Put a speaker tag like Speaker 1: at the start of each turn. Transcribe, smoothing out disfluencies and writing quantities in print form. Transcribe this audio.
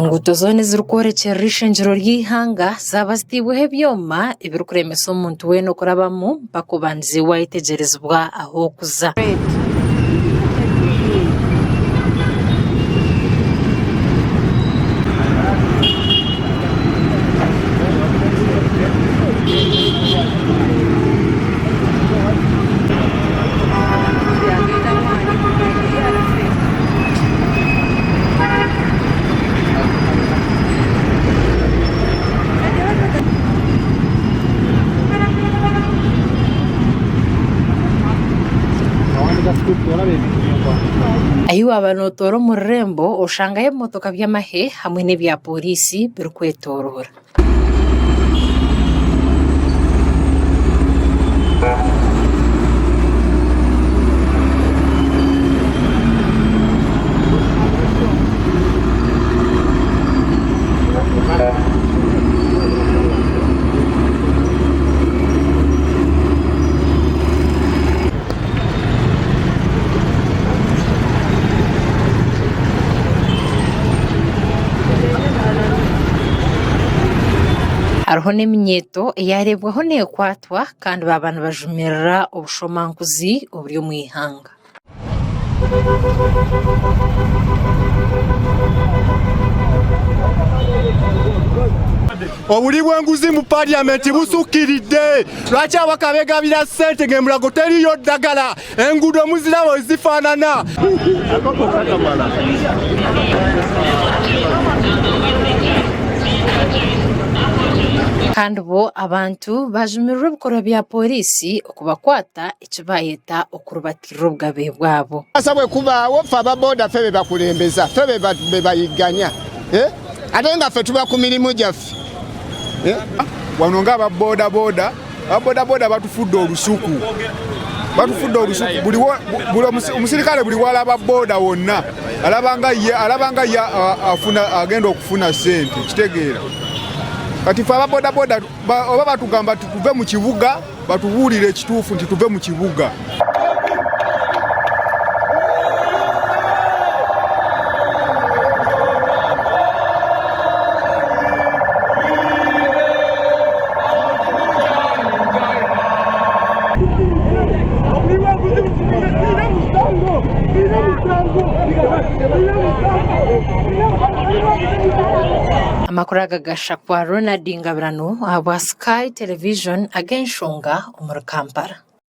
Speaker 1: Enguuto zoona ezirikworekyerera ishengero ry'ihanga zaaba zitiibweho ebyoma ebirikuremesa omuntu weena okurabamu mpaka obandize wayetegyerezibwa ah'okuza. Ahiwa abanotora omu rurembo oshangayo ebimotoka by'amahe hamwe n'ebya polisi birikwetorora. Hariho n'eminyeeto eyareebwaho neekwatwa kandi baaba nibajumirira obushomankuzi oburi omu ihanga.
Speaker 2: Obuli bw'enguzi mu paalamenti busukkiridde. Lwaki abaka beegabira ssente ng'emulago teriyo ddagala? Enguudo muziraba bwe zifaanana.
Speaker 1: Kandi bo abantu bajumirira ebikorwa bya polisi okubakwata ekibayeta okurubatirira obugabe bwabo.
Speaker 2: Asa bwe kubaawo ffe ababoda ffe be bakulembeza, ffe be bayigganya. Ate nga ffe tuba ku mirimu gyaffe. Wano ng'ababoodabooda batufudde olusuku. Buli omusirikale buli walaba booda wonna alabanga ye agenda okufuna ssente, kitegeera. Kati ffe ababodaboda oba batugamba tuve mu kibuga batubuulire ekituufu nti tuve mu kibuga.
Speaker 1: Amakuru agagasha kwa Ronald Ngabirano abwa Sky Television agenshonga omuri Kampala.